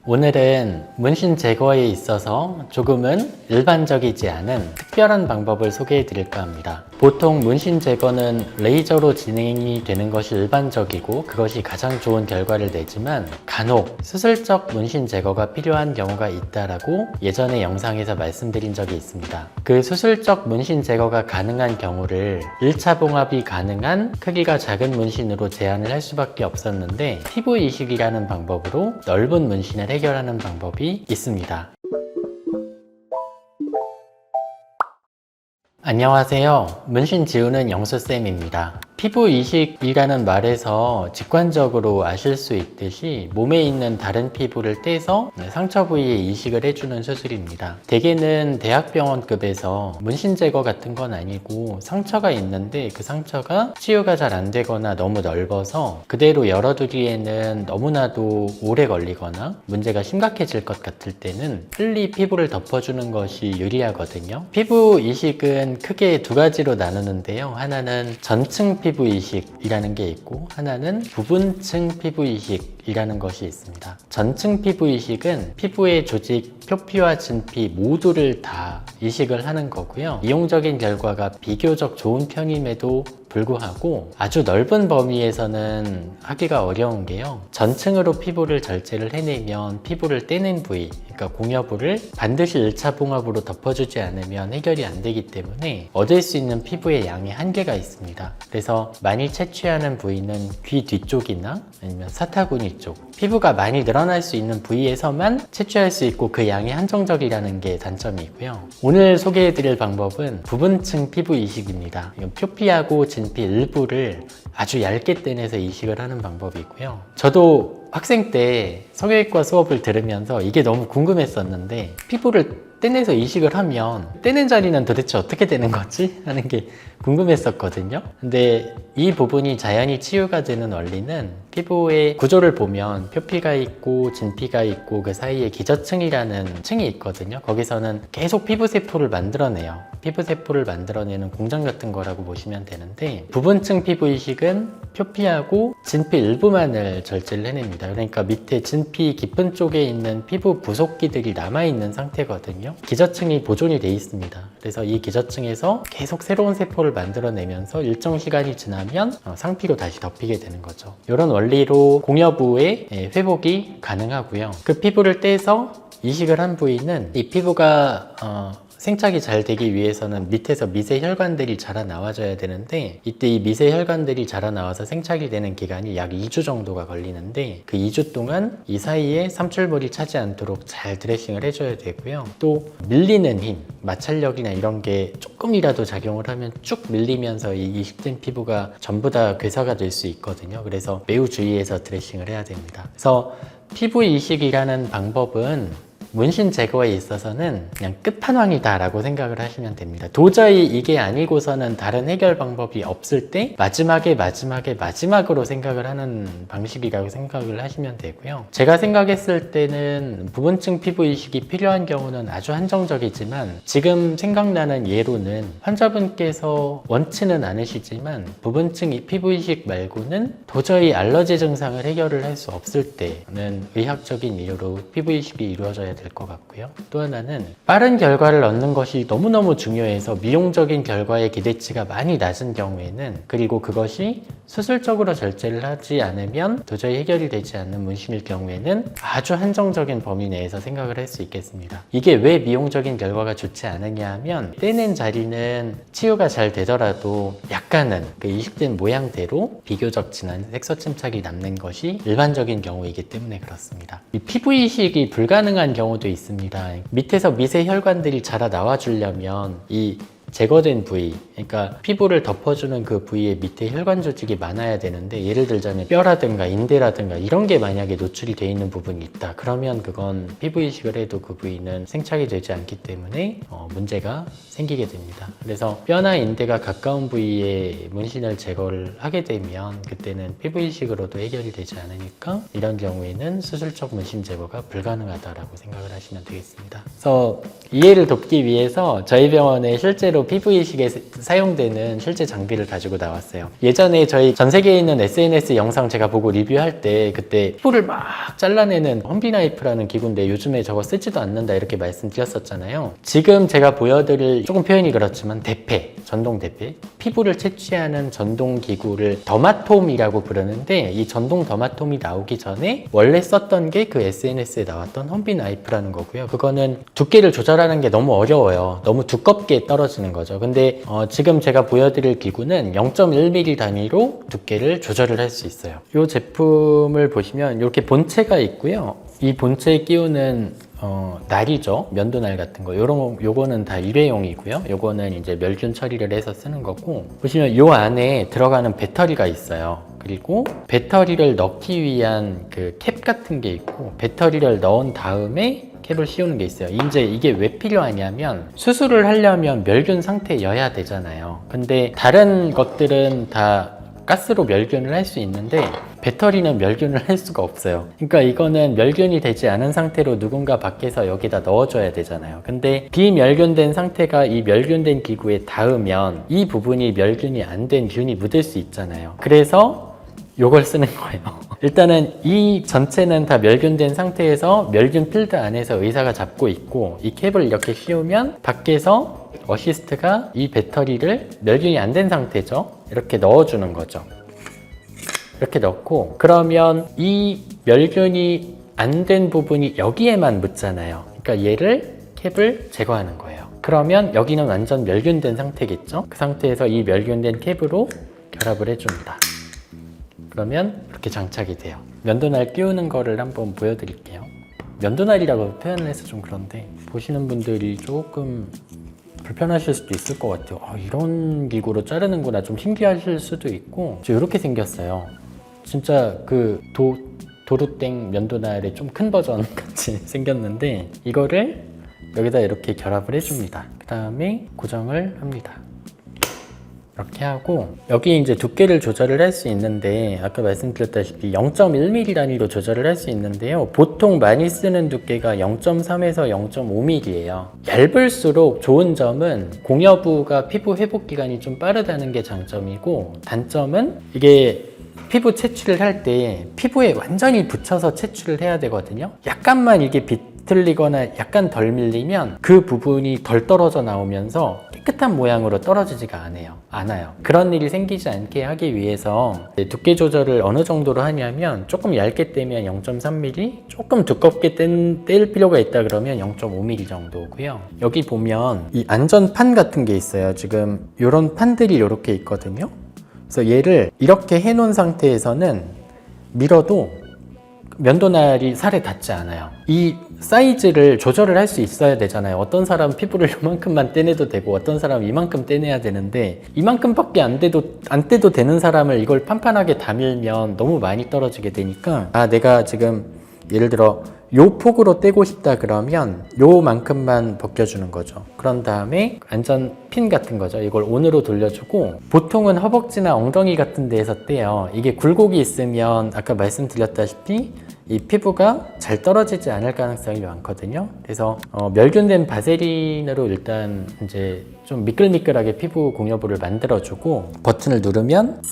오늘은 문신 제거에 있어서 조금은 일반적이지 않은 특별한 방법을 소개해 드릴까 합니다. 보통 문신 제거는 레이저로 진행이 되는 것이 일반적이고 그것이 가장 좋은 결과를 내지만 간혹 수술적 문신 제거가 필요한 경우가 있다라고 예전에 영상에서 말씀드린 적이 있습니다. 그 수술적 문신 제거가 가능한 경우를 1차 봉합이 가능한 크기가 작은 문신으로 제한을 할 수밖에 없었는데 피부 이식이라는 방법으로 넓은 문신을 해결하는 방법이 있습니다. 안녕하세요. 문신 지우는 영수쌤입니다. 피부 이식이라는 말에서 직관적으로 아실 수 있듯이 몸에 있는 다른 피부를 떼서 상처 부위에 이식을 해주는 수술입니다. 대개는 대학병원급에서 문신 제거 같은 건 아니고 상처가 있는데 그 상처가 치유가 잘 안 되거나 너무 넓어서 그대로 열어두기에는 너무나도 오래 걸리거나 문제가 심각해질 것 같을 때는 빨리 피부를 덮어주는 것이 유리하거든요. 피부 이식은 크게 두 가지로 나누는데요. 하나는 전층 피부 이식이라는 게 있고 하나는 부분층 피부 이식이라는 것이 있습니다. 전층 피부 이식은 피부의 조직, 표피와 진피 모두를 다 이식을 하는 거고요. 이용적인 결과가 비교적 좋은 편임에도 불구하고 아주 넓은 범위에서는 하기가 어려운 게요. 전층으로 피부를 절제를 해내면 피부를 떼는 부위, 그러니까 공여부를 반드시 1차 봉합으로 덮어주지 않으면 해결이 안 되기 때문에 얻을 수 있는 피부의 양이 한계가 있습니다. 그래서 많이 채취하는 부위는 귀 뒤쪽이나 아니면 사타구니 쪽, 피부가 많이 늘어날 수 있는 부위에서만 채취할 수 있고 그 양이 한정적이라는 게 단점이고요. 오늘 소개해드릴 방법은 부분층 피부 이식입니다. 표피하고 진피 일부를 아주 얇게 떼내서 이식을 하는 방법이고요. 저도 학생 때 성형외과 수업을 들으면서 이게 너무 궁금했었는데 피부를 떼내서 이식을 하면 떼는 자리는 도대체 어떻게 되는 거지? 하는 게 궁금했었거든요. 근데 이 부분이 자연히 치유가 되는 원리는 피부의 구조를 보면 표피가 있고 진피가 있고 그 사이에 기저층이라는 층이 있거든요. 거기서는 계속 피부세포를 만들어내요. 피부세포를 만들어내는 공장 같은 거라고 보시면 되는데 부분층 피부 이식은 표피하고 진피 일부만을 절제를 해냅니다. 그러니까 밑에 진피 깊은 쪽에 있는 피부 부속기들이 남아있는 상태거든요. 기저층이 보존이 돼 있습니다. 그래서 이 기저층에서 계속 새로운 세포를 만들어내면서 일정 시간이 지나면 상피로 다시 덮이게 되는 거죠. 이런 원리로 공여부의 회복이 가능하고요. 그 피부를 떼서 이식을 한 부위는 이 피부가 생착이 잘 되기 위해서는 밑에서 미세 혈관들이 자라나와줘야 되는데 이때 이 미세 혈관들이 자라나와서 생착이 되는 기간이 약 2주 정도가 걸리는데 그 2주 동안 이 사이에 삼출물이 차지 않도록 잘 드레싱을 해줘야 되고요. 또 밀리는 힘, 마찰력이나 이런 게 조금이라도 작용을 하면 쭉 밀리면서 이 이식된 피부가 전부 다 괴사가 될 수 있거든요. 그래서 매우 주의해서 드레싱을 해야 됩니다. 그래서 피부 이식이라는 방법은 문신 제거에 있어서는 그냥 끝판왕이다 라고 생각을 하시면 됩니다. 도저히 이게 아니고서는 다른 해결 방법이 없을 때 마지막으로 생각을 하는 방식이라고 생각을 하시면 되고요. 제가 생각했을 때는 부분층 피부 이식이 필요한 경우는 아주 한정적이지만 지금 생각나는 예로는 환자분께서 원치는 않으시지만 부분층 피부 이식 말고는 도저히 알러지 증상을 해결을 할 수 없을 때는 의학적인 이유로 피부 이식이 이루어져야 될 것 같고요. 또 하나는 빠른 결과를 얻는 것이 너무너무 중요해서 미용적인 결과의 기대치가 많이 낮은 경우에는 그리고 그것이 수술적으로 절제를 하지 않으면 도저히 해결이 되지 않는 문신일 경우에는 아주 한정적인 범위 내에서 생각을 할 수 있겠습니다. 이게 왜 미용적인 결과가 좋지 않으냐 하면 떼낸 자리는 치유가 잘 되더라도 약간은 그 이식된 모양대로 비교적 진한 색소 침착이 남는 것이 일반적인 경우이기 때문에 그렇습니다. 이 피부 이식이 불가능한 경우도 있습니다. 밑에서 미세 혈관들이 자라 나와 주려면 이 제거된 부위, 그러니까 피부를 덮어주는 그 부위에 밑에 혈관 조직이 많아야 되는데 예를 들자면 뼈라든가 인대라든가 이런 게 만약에 노출이 되어 있는 부분이 있다. 그러면 그건 피부 이식을 해도 그 부위는 생착이 되지 않기 때문에 문제가 생기게 됩니다. 그래서 뼈나 인대가 가까운 부위에 문신을 제거를 하게 되면 그때는 피부 이식으로도 해결이 되지 않으니까 이런 경우에는 수술적 문신 제거가 불가능하다라고 생각을 하시면 되겠습니다. 그래서 이해를 돕기 위해서 저희 병원에 실제로 실제로 피부 이식에 사용되는 실제 장비를 가지고 나왔어요. 예전에 저희 전 세계에 있는 SNS 영상 제가 보고 리뷰할 때 그때 피부를 막 잘라내는 험비나이프라는 기구인데 요즘에 저거 쓰지도 않는다 이렇게 말씀드렸었잖아요. 지금 제가 보여드릴, 조금 표현이 그렇지만 대패, 전동 대패, 피부를 채취하는 전동 기구를 더마톰이라고 부르는데, 이 전동 더마톰이 나오기 전에 원래 썼던 게 그 SNS에 나왔던 험비나이프라는 거고요. 그거는 두께를 조절하는 게 너무 어려워요. 너무 두껍게 떨어지는 거죠. 근데 지금 제가 보여드릴 기구는 0.1mm 단위로 두께를 조절을 할 수 있어요. 이 제품을 보시면 이렇게 본체가 있고요. 이 본체에 끼우는 날이죠. 면도날 같은 거. 요거는 다 일회용이고요. 요거는 이제 멸균 처리를 해서 쓰는 거고, 보시면 요 안에 들어가는 배터리가 있어요. 그리고 배터리를 넣기 위한 그 캡 같은 게 있고, 배터리를 넣은 다음에 캡을 씌우는 게 있어요. 이제 이게 왜 필요하냐면 수술을 하려면 멸균 상태여야 되잖아요. 근데 다른 것들은 다 가스로 멸균을 할 수 있는데 배터리는 멸균을 할 수가 없어요. 그러니까 이거는 멸균이 되지 않은 상태로 누군가 밖에서 여기다 넣어줘야 되잖아요. 근데 비멸균된 상태가 이 멸균된 기구에 닿으면 이 부분이 멸균이 안 된 균이 묻을 수 있잖아요. 그래서 요걸 쓰는 거예요. 일단은 이 전체는 다 멸균된 상태에서 멸균 필드 안에서 의사가 잡고 있고, 이 캡을 이렇게 씌우면 밖에서 어시스트가 이 배터리를, 멸균이 안 된 상태죠, 이렇게 넣어주는 거죠. 이렇게 넣고, 그러면 이 멸균이 안 된 부분이 여기에만 묻잖아요. 그러니까 얘를, 캡을 제거하는 거예요. 그러면 여기는 완전 멸균된 상태겠죠. 그 상태에서 이 멸균된 캡으로 결합을 해줍니다. 그러면 이렇게 장착이 돼요. 면도날 끼우는 거를 한번 보여드릴게요. 면도날이라고 표현을 해서 좀 그런데 보시는 분들이 조금 불편하실 수도 있을 것 같아요. 이런 기구로 자르는구나, 좀 신기하실 수도 있고. 이렇게 생겼어요. 진짜 그 도루땡 면도날의 좀 큰 버전 같이 생겼는데, 이거를 여기다 이렇게 결합을 해줍니다. 그 다음에 고정을 합니다. 이렇게 하고, 여기 이제 두께를 조절을 할 수 있는데, 아까 말씀드렸다시피 0.1mm 단위로 조절을 할 수 있는데요. 보통 많이 쓰는 두께가 0.3에서 0.5mm예요. 얇을수록 좋은 점은 공여부가 피부 회복 기간이 좀 빠르다는 게 장점이고, 단점은 이게 피부 채취를 할 때 피부에 완전히 붙여서 채취를 해야 되거든요. 약간만 이게 비틀리거나 약간 덜 밀리면 그 부분이 덜 떨어져 나오면서 깨끗한 모양으로 떨어지지가 않아요. 그런 일이 생기지 않게 하기 위해서 두께 조절을 어느 정도로 하냐면, 조금 얇게 떼면 0.3mm, 조금 두껍게 뗄 필요가 있다 그러면 0.5mm 정도고요. 여기 보면 이 안전판 같은 게 있어요. 지금 이런 판들이 이렇게 있거든요. 그래서 얘를 이렇게 해놓은 상태에서는 밀어도 면도날이 살에 닿지 않아요. 이 사이즈를 조절을 할 수 있어야 되잖아요. 어떤 사람 피부를 이만큼만 떼내도 되고, 어떤 사람은 이만큼 떼내야 되는데, 이만큼밖에 안 떼도 되는 사람을 이걸 판판하게 다 밀면 너무 많이 떨어지게 되니까, 내가 지금 예를 들어 요 폭으로 떼고 싶다 그러면 요만큼만 벗겨주는 거죠. 그런 다음에 안전 핀 같은 거죠. 이걸 온으로 돌려주고, 보통은 허벅지나 엉덩이 같은 데에서 떼요. 이게 굴곡이 있으면 아까 말씀드렸다시피 이 피부가 잘 떨어지지 않을 가능성이 많거든요. 그래서 멸균된 바세린으로 일단 이제 좀 미끌미끌하게 피부 공여부를 만들어주고, 버튼을 누르면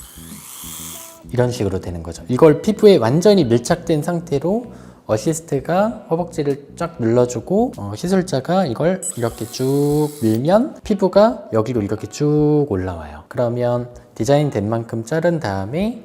이런 식으로 되는 거죠. 이걸 피부에 완전히 밀착된 상태로 어시스트가 허벅지를 쫙 눌러주고, 시술자가 이걸 이렇게 쭉 밀면 피부가 여기로 이렇게 쭉 올라와요. 그러면 디자인된 만큼 자른 다음에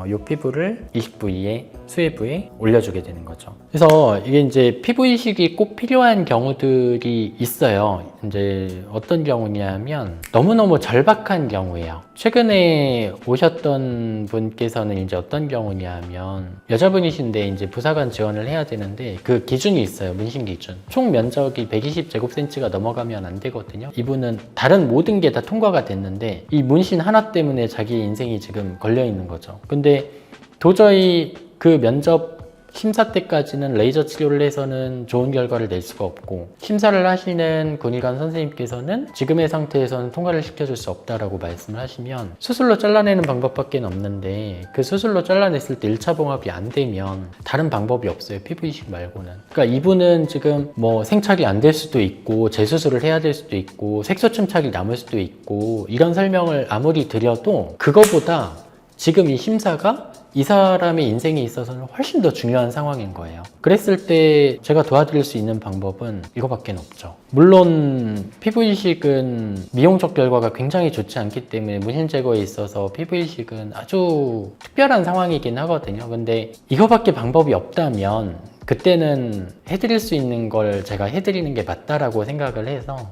이 피부를 이식 부위에, 수혜 부위에 올려주게 되는 거죠. 그래서 이게 이제 피부 이식이 꼭 필요한 경우들이 있어요. 이제 어떤 경우냐면 너무너무 절박한 경우예요. 최근에 오셨던 분께서는 이제 어떤 경우냐면, 여자분이신데 이제 부사관 지원을 해야 되는데 그 기준이 있어요. 문신 기준. 총 면적이 120제곱cm가 넘어가면 안 되거든요. 이분은 다른 모든 게 다 통과가 됐는데 이 문신 하나 때문에 자기 인생이 지금 걸려 있는 거죠. 근데 도저히 그 면접 심사 때까지는 레이저 치료를 해서는 좋은 결과를 낼 수가 없고, 심사를 하시는 군의관 선생님께서는 지금의 상태에서는 통과를 시켜줄 수 없다라고 말씀을 하시면 수술로 잘라내는 방법밖에 없는데, 그 수술로 잘라냈을 때 1차 봉합이 안 되면 다른 방법이 없어요. 피부 이식 말고는. 그러니까 이분은 지금 뭐 생착이 안 될 수도 있고 재수술을 해야 될 수도 있고 색소 침착이 남을 수도 있고, 이런 설명을 아무리 드려도 그거보다 지금 이 심사가 이 사람의 인생에 있어서는 훨씬 더 중요한 상황인 거예요. 그랬을 때 제가 도와드릴 수 있는 방법은 이거밖에 없죠. 물론 피부 이식은 미용적 결과가 굉장히 좋지 않기 때문에 문신 제거에 있어서 피부 이식은 아주 특별한 상황이긴 하거든요. 근데 이거밖에 방법이 없다면 그때는 해드릴 수 있는 걸 제가 해드리는 게 맞다라고 생각을 해서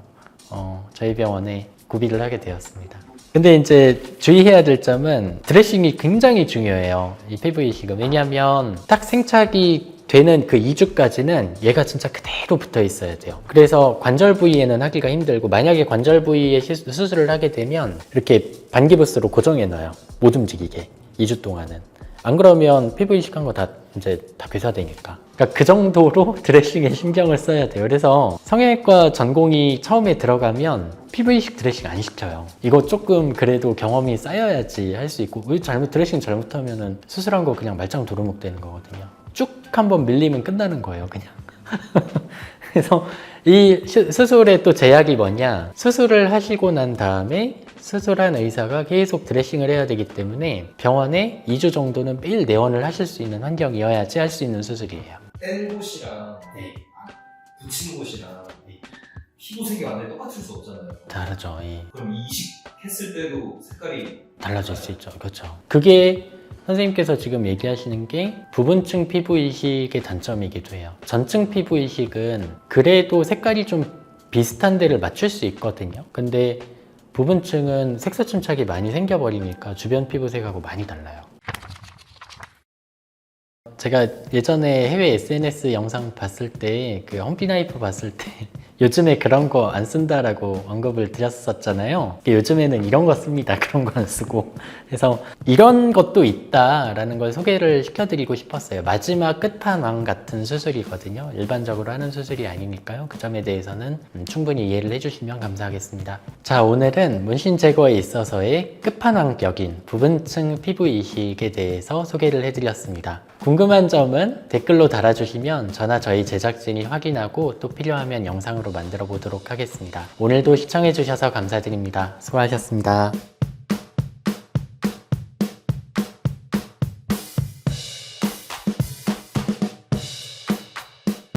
저희 병원에 구비를 하게 되었습니다. 근데 이제 주의해야 될 점은 드레싱이 굉장히 중요해요. 이 피부 이식은. 왜냐하면 딱 생착이 되는 그 2주까지는 얘가 진짜 그대로 붙어 있어야 돼요. 그래서 관절 부위에는 하기가 힘들고, 만약에 관절 부위에 수술을 하게 되면 이렇게 반기부스로 고정해 놔요. 못 움직이게 2주 동안은. 안 그러면 피부 이식한 거 다 이제 다 괴사되니까. 그러니까 그 정도로 드레싱에 신경을 써야 돼요. 그래서 성형외과 전공이 처음에 들어가면 피부 이식 드레싱 안 시켜요. 이거 조금 그래도 경험이 쌓여야지 할 수 있고, 왜 드레싱 잘못하면은 수술한 거 그냥 말짱 도루묵 되는 거거든요. 쭉 한번 밀리면 끝나는 거예요, 그냥. 그래서 이 수술의 또 제약이 뭐냐, 수술을 하시고 난 다음에 수술한 의사가 계속 드레싱을 해야 되기 때문에 병원에 2주 정도는 매일 내원을 하실 수 있는 환경이어야지 할 수 있는 수술이에요. 뗀 곳이랑 붙인 곳이랑 피부색이 완전히 똑같을 수 없잖아요. 다르죠. 그럼 이식했을 때도 색깔이 달라질 수 있죠. 그렇죠. 그게 선생님께서 지금 얘기하시는 게 부분층 피부 이식의 단점이기도 해요. 전층 피부 이식은 그래도 색깔이 좀 비슷한 데를 맞출 수 있거든요. 근데 부분층은 색소 침착이 많이 생겨버리니까 주변 피부색하고 많이 달라요. 제가 예전에 해외 SNS 영상 봤을 때, 그 험피나이프 봤을 때 요즘에 그런 거 안 쓴다라고 언급을 드렸었잖아요. 요즘에는 이런 거 씁니다. 그런 거 안 쓰고. 그래서 이런 것도 있다라는 걸 소개를 시켜드리고 싶었어요. 마지막 끝판왕 같은 수술이거든요. 일반적으로 하는 수술이 아니니까요. 그 점에 대해서는 충분히 이해를 해주시면 감사하겠습니다. 자, 오늘은 문신 제거에 있어서의 끝판왕격인 부분층 피부 이식에 대해서 소개를 해드렸습니다. 궁금한 점은 댓글로 달아주시면 저나 저희 제작진이 확인하고 또 필요하면 영상으로 만들어 보도록 하겠습니다. 오늘도 시청해주셔서 감사드립니다. 수고하셨습니다.